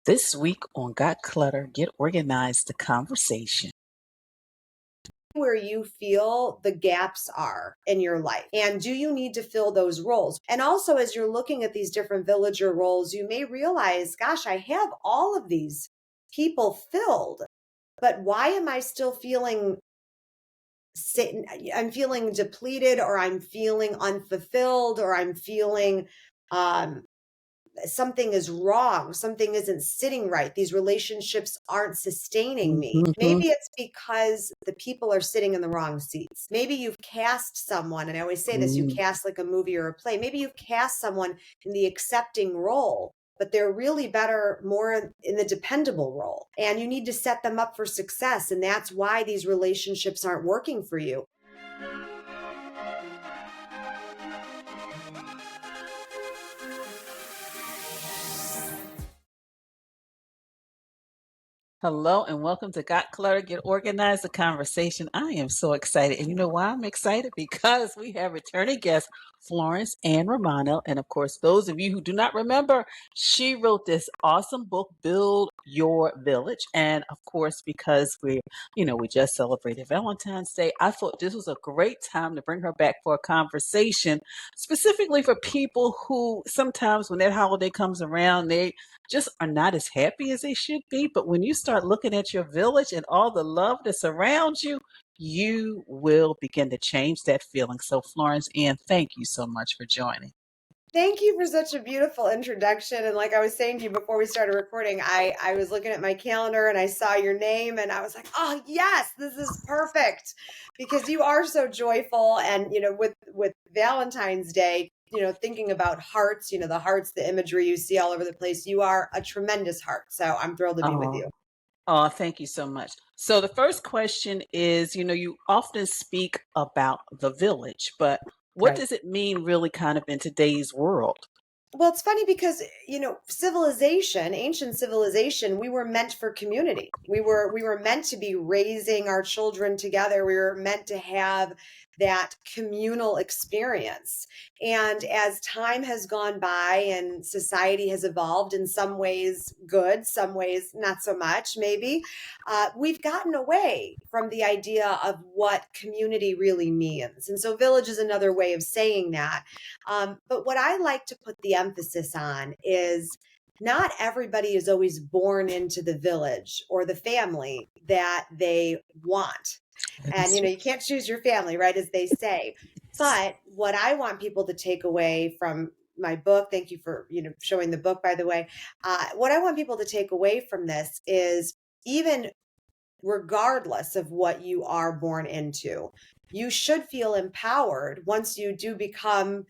This week on Got Clutter, Get Organized, the conversation. Where you feel the gaps are in your life. And do you need to fill those roles? And also, as you're looking at these different villager roles, you may realize, gosh, I have all of these people filled, but why am I still feeling I'm feeling depleted, or I'm feeling unfulfilled, or I'm feeling um something is wrong. Something isn't sitting right. These relationships aren't sustaining me. Mhm. Maybe it's because the people are sitting in the wrong seats. Maybe you've cast someone, and I always say this, you Mm. cast like a movie or a play. Maybe you've cast someone in the accepting role, but they're really better more in the dependable role. And you need to set them up for success. And that's why these relationships aren't working for you. Hello and welcome to Got Clutter, Get Organized, the conversation. I am so excited. And you know why I'm excited? Because we have returning guest, Florence Ann Romano. And of course, those of you who do not remember, she wrote this awesome book, Build Your Village. And of course, because we just celebrated Valentine's Day, I thought this was a great time to bring her back for a conversation, specifically for people who sometimes when that holiday comes around, they just are not as happy as they should be. But when you start looking at your village and all the love that surrounds you, you will begin to change that feeling. So, Florence Ann, thank you so much for joining. Thank you for such a beautiful introduction. And like I was saying to you before we started recording, I was looking at my calendar and I saw your name and I was like, oh yes, this is perfect because you are so joyful. And with Valentine's Day, thinking about hearts, the hearts, the imagery you see all over the place, you are a tremendous heart. So I'm thrilled to be with Oh, you. oh, thank you so much. So, the first question is you often speak about the village, but what Right. does it mean really kind of in today's world? Well, it's funny because, civilization, ancient civilization, we were meant for community. We were meant to be raising our children together. We were meant to have that communal experience. And as time has gone by and society has evolved, in some ways good, some ways not so much, maybe, we've gotten away from the idea of what community really means. And so village is another way of saying that. But what I like to put the emphasis on is not everybody is always born into the village or the family that they want. And, That's you can't choose your family, right? As they say. But what I want people to take away from my book, thank you for, showing the book, by the way. What I want people to take away from this is even regardless of what you are born into, you should feel empowered once you do become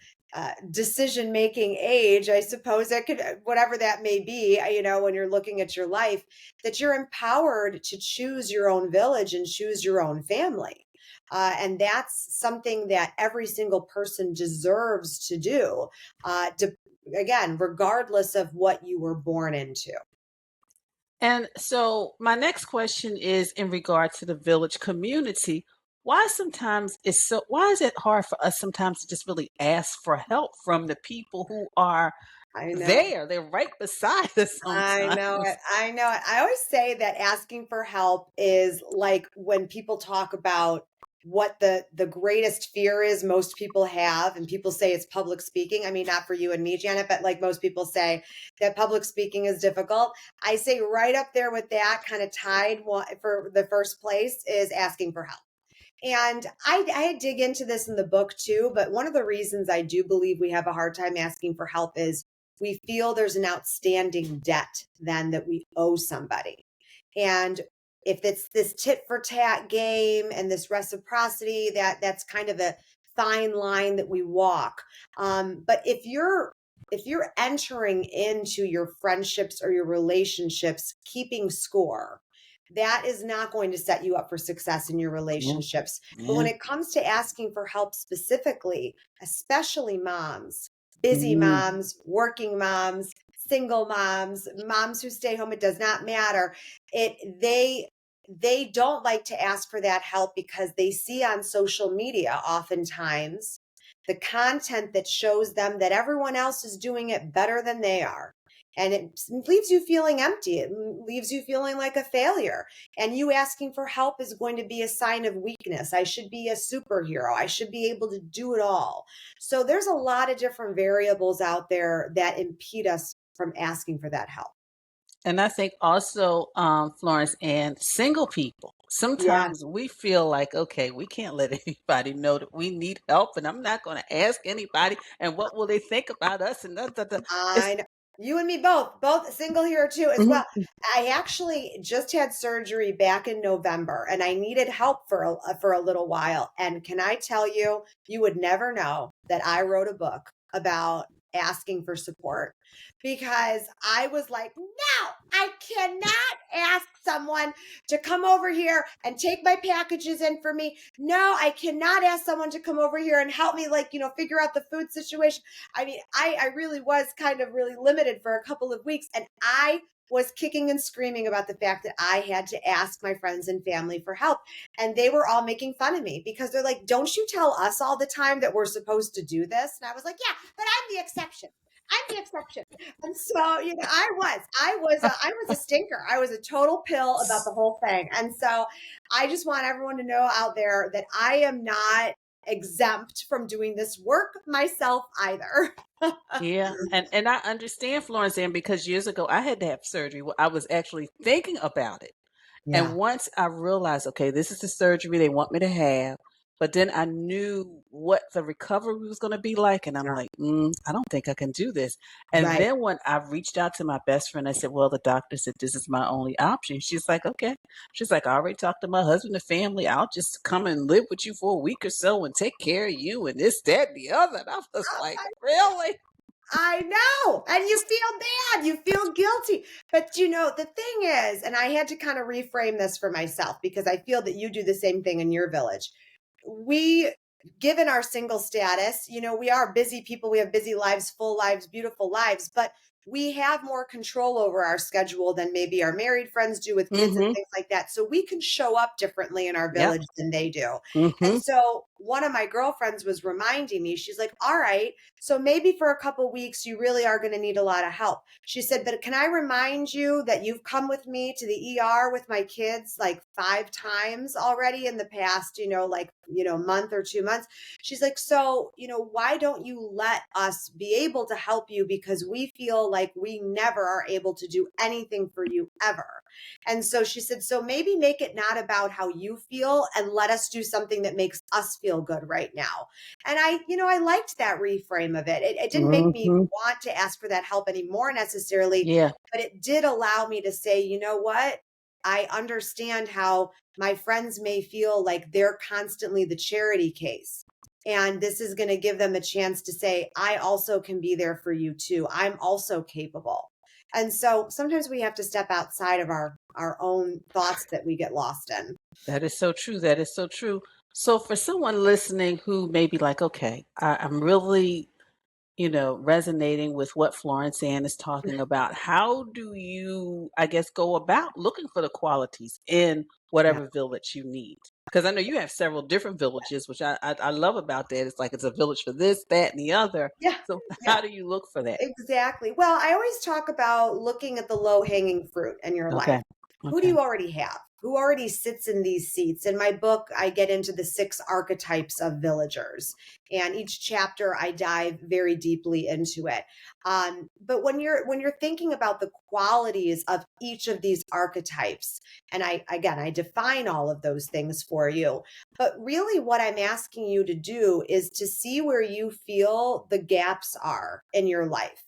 decision making age. I suppose that could, whatever that may be, when you're looking at your life, that you're empowered to choose your own village and choose your own family. And that's something that every single person deserves to do, again, regardless of what you were born into. And so my next question is in regard to the village community. Why is it hard for us sometimes to just really ask for help from the people who are I know. there? They're right beside us I know sometimes. it. I know it. I always say that asking for help is like when people talk about what the greatest fear is most people have, and people say it's public speaking. I mean, not for you and me, Janet, but like most people say that public speaking is difficult. I say right up there with that, kind of tied for the first place, is asking for help. And I dig into this in the book too, but one of the reasons I do believe we have a hard time asking for help is we feel there's an outstanding debt then that we owe somebody. And if it's this tit for tat game and this reciprocity, that's kind of a fine line that we walk. But if you're entering into your friendships or your relationships keeping score, that is not going to set you up for success in your Yeah, relationships. But when yeah. it comes to asking for help specifically, especially moms, busy Mm, moms, working moms, single moms, moms who stay home, it does not matter. They don't like to ask for that help because they see on social media oftentimes the content that shows them that everyone else is doing it better than they are. and it leaves you feeling empty. It leaves you feeling like a failure. And you asking for help is going to be a sign of weakness. I should be a superhero. I should be able to do it all. So there's a lot of different variables out there that impede us from asking for that help. And I think also, Florence, and single people, Yeah. sometimes we feel like, okay, we can't let anybody know that we need help, and I'm not going to ask anybody, and what will they think about us? And it's, I know. You and me both single here too as well. mhm. I actually just had surgery back in November and I needed help for a little while. And can I tell you, you would never know that I wrote a book about asking for support because I was like, no, I cannot ask someone to come over here and take my packages in for me. No, I cannot ask someone to come over here and help me, like, figure out the food situation. I mean, I really was kind of really limited for a couple of weeks. And I was kicking and screaming about the fact that I had to ask my friends and family for help. And they were all making fun of me because they're like, don't you tell us all the time that we're supposed to do this? And I was like, yeah, but I'm the exception. I'm the exception. And so, I was a stinker. I was a total pill about the whole thing. And so I just want everyone to know out there that I am not exempt from doing this work myself either. Yeah, and I understand, Florence, and because years ago I had to have surgery. I was actually thinking about it. And Yeah, once I realized, okay, this is the surgery they want me to have, but then I knew what the recovery was going to be like, and I'm yeah, like, I don't think I can do this. And right. then when I reached out to my best friend, I said, well, the doctor said this is my only option. She's like, okay. She's like, I already talked to my husband and family. I'll just come and live with you for a week or so and take care of you and this, that, and the other. And I was like, really? I know. And you feel bad. You feel guilty. But the thing is, and I had to kind of reframe this for myself because I feel that you do the same thing in your village. We, given our single status, we are busy people. We have busy lives, full lives, beautiful lives, but we have more control over our schedule than maybe our married friends do with kids and Mm-hmm. things like that. So we can show up differently in our Yep. village than they do. And Mm-hmm. so one of my girlfriends was reminding me, she's like, all right, so maybe for a couple weeks, you really are going to need a lot of help. She said, but can I remind you that you've come with me to the ER with my kids like 5 times already in the past, month or 2 months. She's like, so, why don't you let us be able to help you because we feel like we never are able to do anything for you ever. And so she said, so maybe make it not about how you feel and let us do something that makes us feel good right now. And I liked that reframe of it. It didn't make me Mm-hmm. want to ask for that help anymore necessarily, Yeah. but it did allow me to say, you know what? I understand how my friends may feel like they're constantly the charity case. And this is going to give them a chance to say, I also can be there for you too. I'm also capable. And so sometimes we have to step outside of our own thoughts that we get lost in. That is so true. That is so true. So for someone listening who may be like, okay, I'm really, resonating with what Florence Ann is talking about, how do you, I guess, go about looking for the qualities in Yeah. whatever village you need? Because I know you have several different villages, which I love about that. It's like it's a village for this, that, and the other. Yeah. So Yeah. how do you look for that? Exactly. Well, I always talk about looking at the low hanging fruit in your life. Okay. Who do Okay. you already have? Who already sits in these seats? In my book, I get into the 6 archetypes of villagers, and each chapter I dive very deeply into it. But when you're thinking about the qualities of each of these archetypes, and I define all of those things for you. But really, what I'm asking you to do is to see where you feel the gaps are in your life.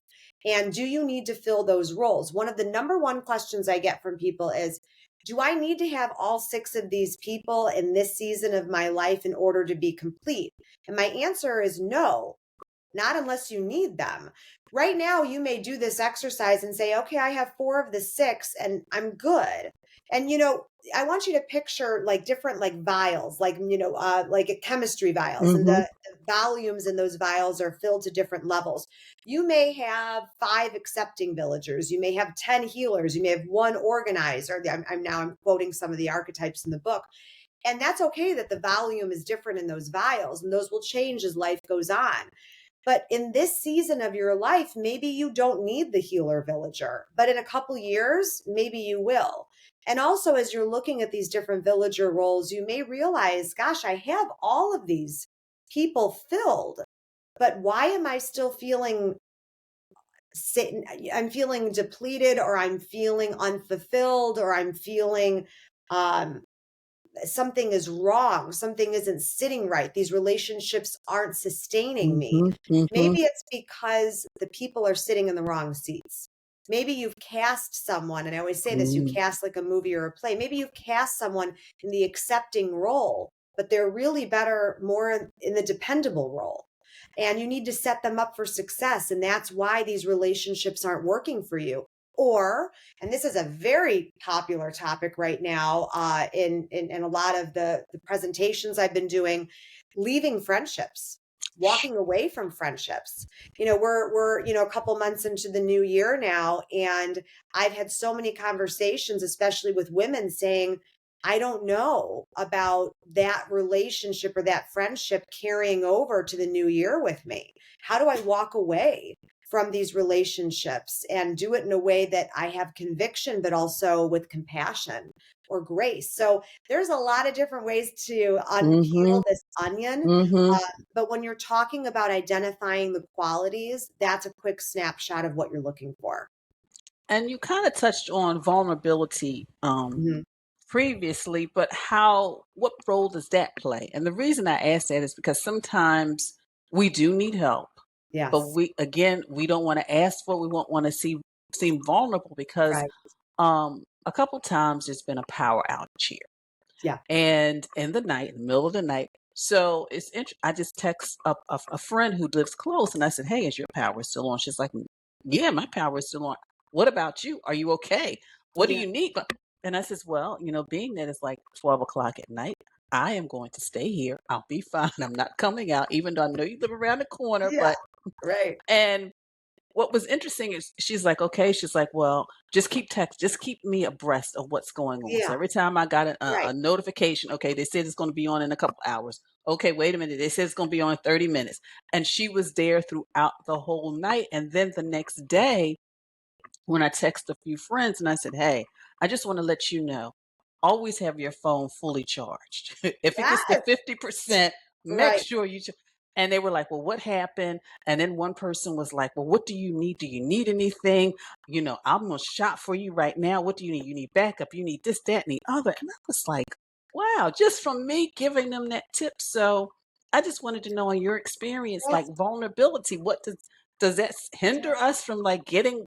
And do you need to fill those roles? One of the number one questions I get from people is, do I need to have all 6 of these people in this season of my life in order to be complete? And my answer is no, not unless you need them. Right now, you may do this exercise and say, okay, I have 4 of the 6 and I'm good. And, I want you to picture like different like vials, like chemistry vials, and Mm-hmm. the volumes in those vials are filled to different levels. You may have 5 accepting villagers. You may have 10 healers. You may have 1 organizer. I'm quoting some of the archetypes in the book. And that's okay that the volume is different in those vials, and those will change as life goes on. But in this season of your life, maybe you don't need the healer villager, but in a couple years, maybe you will. And also, as you're looking at these different villager roles, you may realize, gosh, I have all of these people filled, but why am I still feeling sitting? I'm feeling depleted, or I'm feeling unfulfilled, or I'm feeling um, something is wrong. Something isn't sitting right. These relationships aren't sustaining me. Mm-hmm. Mm-hmm. Maybe it's because the people are sitting in the wrong seats. Maybe you've cast someone, and I always say this, you Mm-hmm. cast like a movie or a play. Maybe you've cast someone in the accepting role, but they're really better more in the dependable role. And you need to set them up for success. And that's why these relationships aren't working for you. Or, and this is a very popular topic right now in a lot of the presentations I've been doing, leaving friendships, walking away from friendships. We're a couple months into the new year now, and I've had so many conversations, especially with women, saying, I don't know about that relationship or that friendship carrying over to the new year with me. How do I walk away from these relationships and do it in a way that I have conviction, but also with compassion or grace? So there's a lot of different ways to Mm-hmm. unpeel this onion. Mm-hmm. Uh, but when you're talking about identifying the qualities, that's a quick snapshot of what you're looking for. And you kind of touched on vulnerability Mhm. previously, but what role does that play? And the reason I ask that is because sometimes we do need help, but Yes. we don't want to ask for it. We won't want to seem vulnerable because Right. a couple times there's been a power outage here, Yeah. and in the night, in the middle of the night. So I just text up a friend who lives close, and I said, "Hey, is your power still on?" She's like, "Yeah, my power is still on. What about you? Are you okay? What do Yeah. you need?" And I says, "Well, being that it's like 12 o'clock at night, I am going to stay here. I'll be fine. I'm not coming out, even though I know you live around the corner." Yeah. But Right. and what was interesting is she's like, okay, she's like, well, just keep me abreast of what's going on. So Yeah. every time I got a Right. notification, okay, they said it's going to be on in a couple hours. Okay, wait a minute, they said it's going to be on in 30 minutes. And she was there throughout the whole night. And then the next day, when I text a few friends and I said, "Hey, I just want to let you know, always have your phone fully charged. If it gets to Yes. 50%, make Right. sure and they were like, "Well, what happened?" And then one person was like, "Well, what do you need? Do you need anything? I'm gonna shop for you right now. What do you need? You need backup, you need this, that, and the other." And I was like, wow, just from me giving them that tip. So I just wanted to know in your experience, like Yes. vulnerability, what does that hinder us from like getting,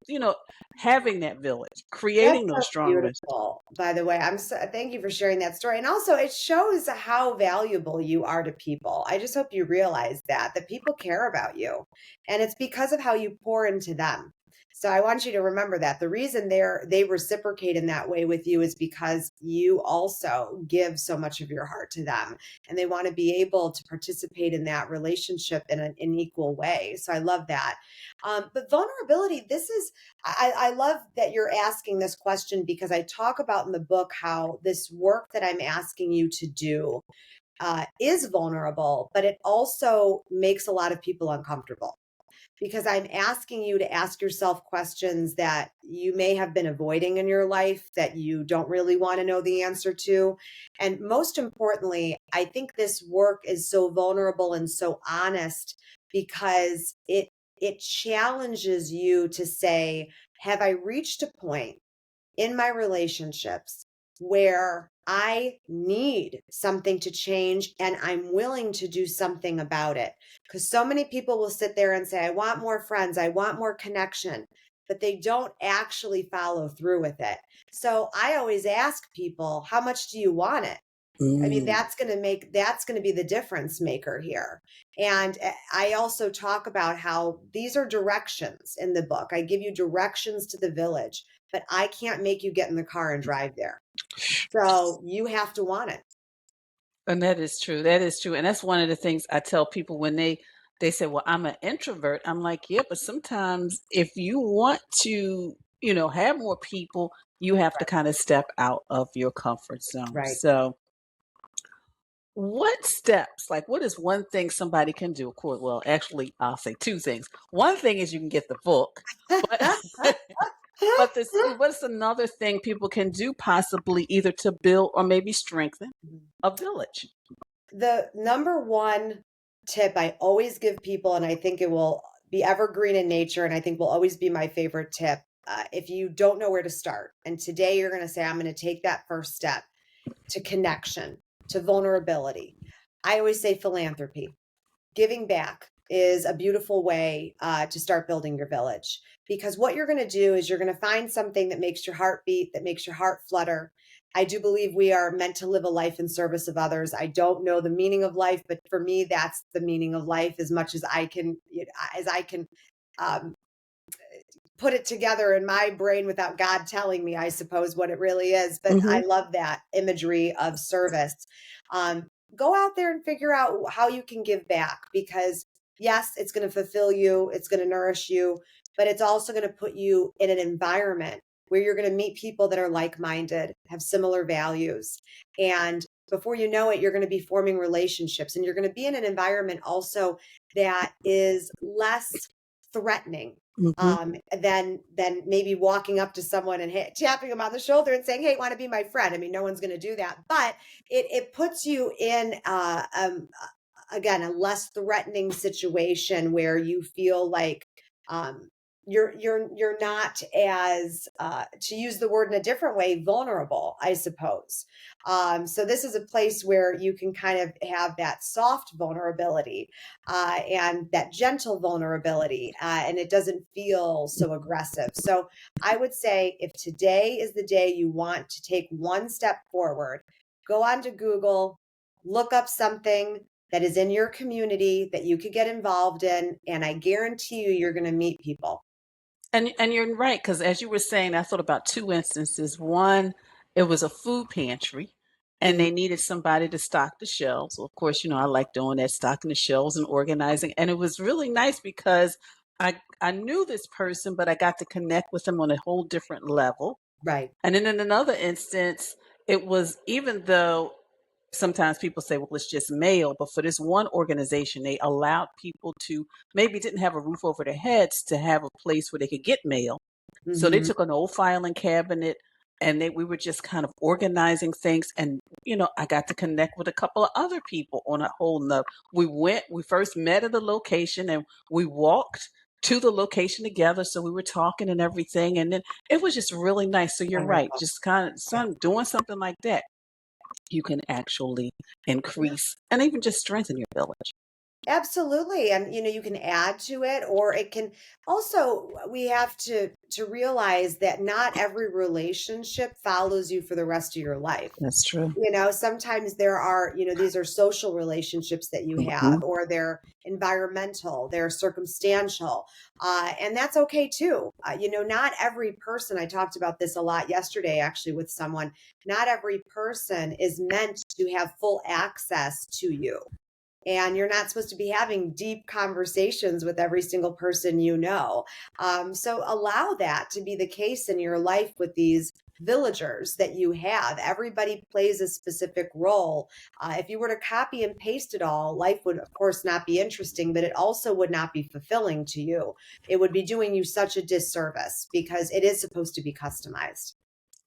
having that village, That's creating so those strong relationships. beautiful, by the way. Thank you for sharing that story. And also it shows how valuable you are to people. I just hope you realize that people care about you. And it's because of how you pour into them. So I want you to remember that. The reason they reciprocate in that way with you is because you also give so much of your heart to them. And they want to be able to participate in that relationship in an equal way. So I love that. But vulnerability, I love that you're asking this question, because I talk about in the book how this work that I'm asking you to do is vulnerable, but it also makes a lot of people uncomfortable, because I'm asking you to ask yourself questions that you may have been avoiding in your life that you don't really want to know the answer to. And most importantly, I think this work is so vulnerable and so honest because it challenges you to say, have I reached a point in my relationships where I need something to change and I'm willing to do something about it? Because so many people will sit there and say, I want more friends, I want more connection, but they don't actually follow through with it. So I always ask people, how much do you want it? I mean, Mm. that's going to be the difference maker here. And I also talk about how these are directions in the book. I give you directions to the village, but I can't make you get in the car and drive there. So you have to want it. And that is true. That is true. And that's one of the things I tell people when they say, "Well, I'm an introvert." I'm like, "Yeah, but sometimes if you want to, have more people, you have to kind of step out of your comfort zone." Right. So What steps, like what is one thing somebody can do? Of course, well, actually, I'll say two things. One thing is you can get the book, but but this, what's another thing people can do possibly either to build or maybe strengthen a village? The number one tip I always give people, and I think it will be evergreen in nature, and I think will always be my favorite tip. If you don't know where to start, and today you're going to say, I'm going to take that first step to connection, to vulnerability. I always say philanthropy. Giving back is a beautiful way to start building your village, because what you're going to do is you're going to find something that makes your heart beat, that makes your heart flutter. I do believe we are meant to live a life in service of others. I don't know the meaning of life, but for me, that's the meaning of life, as much as I can, um, put it together in my brain without God telling me, I suppose, what it really is. But Hmm. I love that imagery of service. Um, Go out there and figure out how you can give back, because, yes, it's going to fulfill you, it's going to nourish you, but it's also going to put you in an environment where you're going to meet people that are like minded, have similar values. And before you know it, you're going to be forming relationships, and you're going to be in an environment also that is less threatening, Hmm. than maybe walking up to someone and tapping them on the shoulder and saying, "Hey, want to be my friend?" I mean, no one's going to do that, but it puts you in again, a less threatening situation where you feel like, um, you're not as, to use the word in a different way, vulnerable, I suppose. So this is a place where you can kind of have that soft vulnerability, and that gentle vulnerability, and it doesn't feel so aggressive. So I would say, if today is the day you want to take one step forward, go onto Google, look up something that is in your community that you could get involved in, and I guarantee you, you're going to meet people. And you're right, because as you were saying, I thought about two instances. One, it was a food pantry, and Mhm. they needed somebody to stock the shelves. Well, of course, I like doing that, stocking the shelves and organizing. And it was really nice because I knew this person, but I got to connect with them on a whole different level. Right. And then in another instance, it was, even though sometimes people say, well, it's just mail, but for this one organization, they allowed people to maybe didn't have a roof over their heads to have a place where they could get mail. So they Hmm. took an old filing cabinet, and we were just kind of organizing things. And, I got to connect with a couple of other people on a whole nother. We first met at the location, and we walked to the location together. So we were talking and everything. And then it was just really nice. So you're right. Wonderful. Just kind of doing something like that, you can actually increase and even just strengthen your village. Absolutely. And you can add to it, or it can also, we have to realize that not every relationship follows you for the rest of your life. That's true. Sometimes there are, these are social relationships that you Hmm. have, or they're environmental, they're circumstantial, and that's okay too. Not every person, I talked about this a lot yesterday actually with someone, not every person is meant to have full access to you. And you're not supposed to be having deep conversations with every single person you know. So allow that to be the case in your life with these villagers that you have. Everybody plays a specific role. If you were to copy and paste it all, life would, of course, not be interesting, but it also would not be fulfilling to you. It would be doing you such a disservice, because it is supposed to be customized.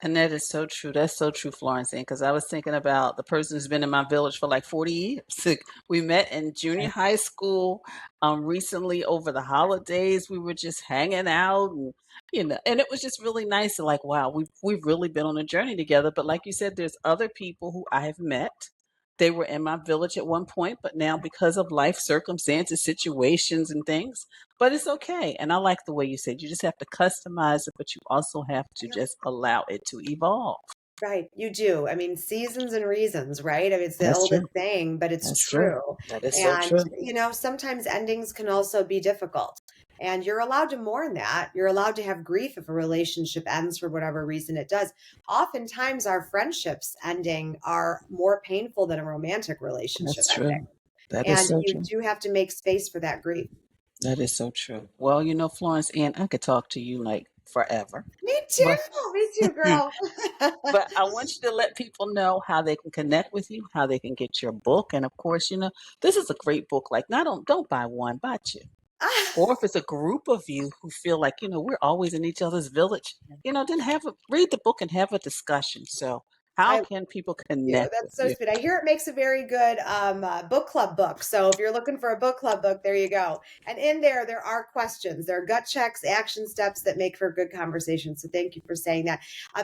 And that is so true. That's so true, Florence. Because I was thinking about the person who's been in my village for like 40 years. We met in junior Right. high school. Recently over the holidays, we were just hanging out, and it was just really nice. And like, wow, we've really been on a journey together. But like you said, there's other people who I have met. They were in my village at one point, but now because of life circumstances, situations, and things, but it's okay. And I like the way you said you just have to customize it, but you also have to just allow it to evolve. Right, you do. I mean, seasons and reasons, right? I mean, it's the That's oldest true. saying, but it's That's true. true. That is so And, true. sometimes endings can also be difficult. And you're allowed to mourn that. You're allowed to have grief if a relationship ends for whatever reason it does. Oftentimes, our friendships ending are more painful than a romantic relationship That's ending. true. That is And so you true. do have to make space for that grief. That is so true. Well, Florence Ann, I could talk to you like forever. Me But too. Me too, girl. but I want you to let people know how they can connect with you, how they can get your book, and of course, this is a great book. Like, not don't buy one, buy two. Or if it's a group of you who feel like, we're always in each other's village, then read the book and have a discussion. So how I can people you. connect with That's so you? sweet. I hear it makes a very good book club book. So if you're looking for a book club book, there you go. And in there are questions. There are gut checks, action steps that make for a good conversation. So thank you for saying that.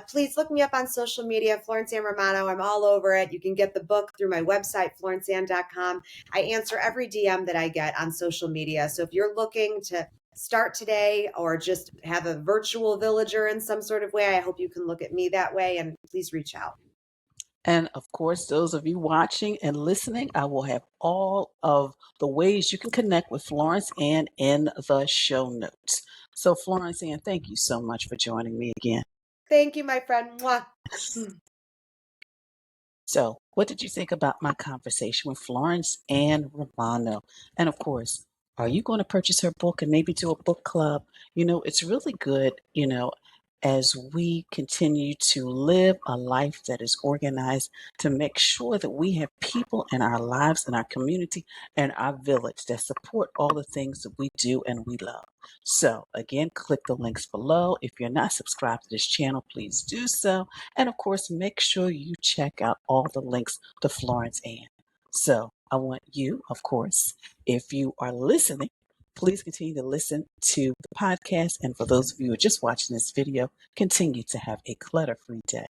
Please look me up on social media, Florence Ann Romano. I'm all over it. You can get the book through my website, florenceann.com. I answer every DM that I get on social media. So if you're looking to start today or just have a virtual villager in some sort of way, I hope you can look at me that way, and please reach out. And of course, those of you watching and listening, I will have all of the ways you can connect with Florence Ann in the show notes. So, Florence Ann, thank you so much for joining me again. Thank you, my friend. Mwah. So, what did you think about my conversation with Florence Ann Romano? And of course, are you going to purchase her book and maybe do a book club? It's really good, as we continue to live a life that is organized, to make sure that we have people in our lives, in our community, and our village that support all the things that we do and we love. So, again, click the links below. If you're not subscribed to this channel, please do so. And of course, make sure you check out all the links to Florence Ann. So, I want you, of course, if you are listening, please continue to listen to the podcast. And for those of you who are just watching this video, continue to have a clutter-free day.